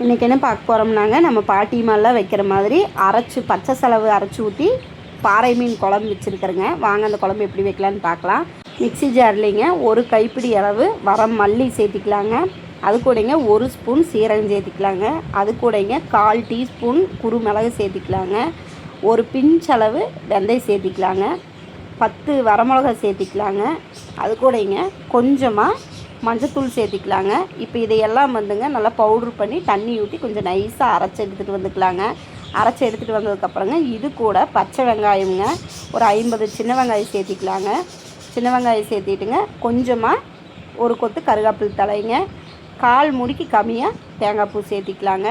இன்றைக்கி என்ன பார்க்க போகிறோம்னாங்க, நம்ம பாட்டிமாலாம் வைக்கிற மாதிரி அரைச்சி பச்சை செலவு அரைச்சி ஊற்றி பாறை மீன் குழம்பு வச்சுருக்கிறேங்க. வாங்க அந்த குழம்பு எப்படி வைக்கலான்னு பார்க்கலாம். மிக்ஸி ஜார்லிங்க ஒரு கைப்பிடி அளவு வரம் மல்லி சேர்த்திக்கலாங்க. அது கூடங்க 1 ஸ்பூன் சீரகம் சேர்த்திக்கலாங்க. அது கூடங்க 1/4 டீஸ்பூன் குறுமிளகு சேர்த்திக்கலாங்க. ஒரு பிஞ்ச் அளவு வெந்தயம் சேர்த்திக்கலாங்க. 10 வரமிளகா சேர்த்திக்கலாங்க. அது கூடங்க கொஞ்சமாக மஞ்சத்தூள் சேர்த்திக்கலாங்க. இப்போ இதையெல்லாம் வந்துங்க நல்லா பவுட்ரு பண்ணி தண்ணி ஊற்றி கொஞ்சம் நைஸாக அரைச்சி எடுத்துகிட்டு வந்துக்கலாங்க. அரைச்சி எடுத்துகிட்டு வந்ததுக்கப்புறங்க இது கூட பச்சை வெங்காயம்ங்க ஒரு 50 சின்ன வெங்காயம் சேர்த்திக்கலாங்க. சின்ன வெங்காயம் சேர்த்திட்டுங்க கொஞ்சமாக ஒரு கொத்து கருவேப்பிலை தலைங்க, 1/4 மூடிக்கு கம்மியாக தேங்காய் பூ சேர்த்திக்கலாங்க.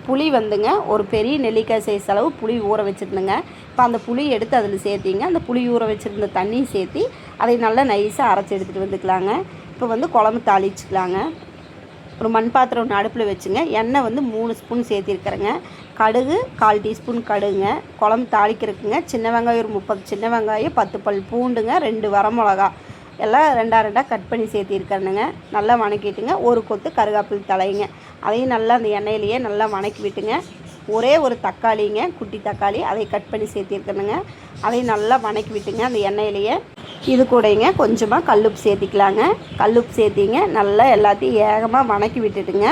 புளி வந்துங்க ஒரு பெரிய நெல்லிக்காய் சைஸ் அளவு புளி ஊற வச்சுருந்துங்க. இப்போ அந்த புளி எடுத்து அதில் சேர்த்திங்க. அந்த புளி ஊற வச்சுருந்த தண்ணி சேர்த்தி அதை நல்லா நைஸாக அரைச்சி எடுத்துகிட்டு வந்துக்கலாங்க. இப்போ வந்து குழம்பு தாளிச்சிக்கலாங்க. ஒரு மண் பாத்திரம் ஒன்று அடுப்பில் வச்சுங்க. எண்ணெய் வந்து 3 ஸ்பூன் சேர்த்திருக்கிறேங்க. கடுகு 1/4 டீஸ்பூன் கடுகுங்க. குழம்பு தாளிக்கிறதுக்குங்க சின்ன வெங்காயம் ஒரு 30 சின்ன வெங்காயம், 10 பல் பூண்டுங்க, 2 வரமிளகா எல்லாம் 2 கட் பண்ணி சேர்த்திருக்கிறேனுங்க. நல்லா வணக்கிட்டுங்க ஒரு கொத்து கருவேப்பிலை தலைங்க. அதையும் நல்லா அந்த எண்ணெயிலேயே நல்லா வணக்கி விட்டுங்க. ஒரே ஒரு தக்காளிங்க, குட்டி தக்காளி, அதை கட் பண்ணி சேர்த்திருக்கணுங்க. அதையும் நல்லா வணக்கி விட்டுங்க அந்த எண்ணெயிலேயே. இது கூடங்க கொஞ்சமாக கல்லுப்பு சேர்த்திக்கலாங்க. கல்லுப்பு சேர்த்திங்க நல்லா எல்லாத்தையும் ஏகமாக வணக்கி விட்டுட்டுங்க.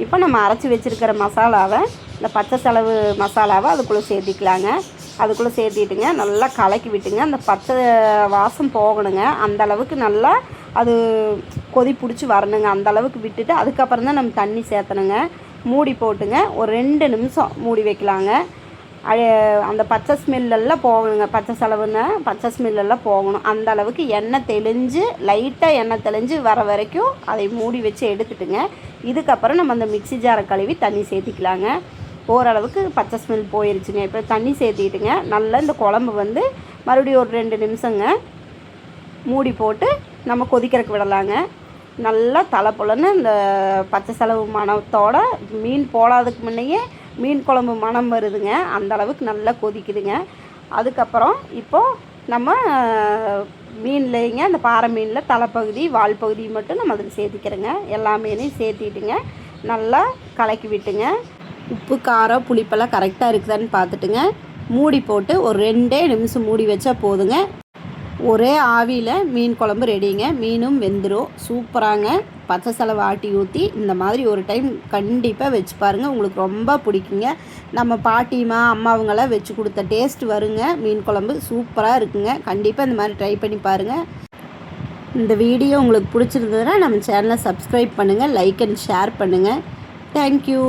இப்போ நம்ம அரைச்சி வச்சுருக்கிற மசாலாவை, இந்த பச்சை செலவு மசாலாவை அதுக்குள்ளே சேர்த்திக்கலாங்க. அதுக்குள்ளே சேர்த்திட்டுங்க நல்லா கலக்கி விட்டுங்க. அந்த பச்சை வாசம் போகணுங்க. அந்த அளவுக்கு நல்லா அது கொதி பிடிச்சி வரணுங்க. அந்த அளவுக்கு விட்டுட்டு அதுக்கப்புறம் தான் நம்ம தண்ணி சேர்த்தணுங்க. மூடி போட்டுங்க ஒரு 2 நிமிஷம் மூடி வைக்கலாங்க. அந்த பச்சை ஸ்மெல்லெல்லாம் போகணுங்க. பச்சை செலவுன்னு பச்சை ஸ்மெல்லெல்லாம் போகணும். அந்த அளவுக்கு எண்ணெய் தெளிஞ்சு லைட்டாக எண்ணெய் தெளிஞ்சு வர வரைக்கும் அதை மூடி வச்சு எடுத்துட்டுங்க. இதுக்கப்புறம் நம்ம அந்த மிக்ஸி ஜாரை கழுவி தண்ணி சேர்த்திக்கலாங்க. ஓரளவுக்கு பச்சை ஸ்மெல் போயிருச்சுங்க. இப்போ தண்ணி சேர்த்திட்டுங்க நல்லா இந்த குழம்பு வந்து மறுபடியும் ஒரு 2 நிமிஷங்க மூடி போட்டு நம்ம கொதிக்கிறதுக்கு விடலாங்க. நல்லா தலைப்புலன்னு இந்த பச்சை செலவு மணத்தோட மீன் போடாததுக்கு முன்னையே மீன் குழம்பு மணம் வருதுங்க. அந்த அளவுக்கு நல்லா கொதிக்குதுங்க. அதுக்கப்புறம் இப்போது நம்ம மீன்லேங்க அந்த பாறை மீனில் தலைப்பகுதி வால் பகுதி மட்டும் நம்ம அதில் சேர்த்திக்கிறோங்க. எல்லா மீனையும் சேர்த்திட்டுங்க நல்லா கலக்கி விட்டுங்க. உப்பு காரம் புளிப்பெல்லாம் கரெக்டாக இருக்குதான்னு பார்த்துட்டுங்க மூடி போட்டு ஒரு 2 நிமிஷம் மூடி வச்சா போதுங்க. ஒரே ஆவியில் மீன் குழம்பு ரெடிங்க. மீனும் வெந்துடும். சூப்பராங்க. பச்சை செலவு ஆட்டி ஊற்றி இந்த மாதிரி ஒரு டைம் கண்டிப்பாக வச்சு பாருங்கள். உங்களுக்கு ரொம்ப பிடிக்குங்க. நம்ம பாட்டிமா அம்மாவங்களாம் வச்சு கொடுத்த டேஸ்ட் வருங்க. மீன் குழம்பு சூப்பராக இருக்குங்க. கண்டிப்பாக இந்த மாதிரி ட்ரை பண்ணி பாருங்கள். இந்த வீடியோ உங்களுக்கு பிடிச்சிருந்ததுன்னா நம்ம சேனலை சப்ஸ்கிரைப் பண்ணுங்கள், லைக் அண்ட் ஷேர் பண்ணுங்கள். தேங்க்யூ.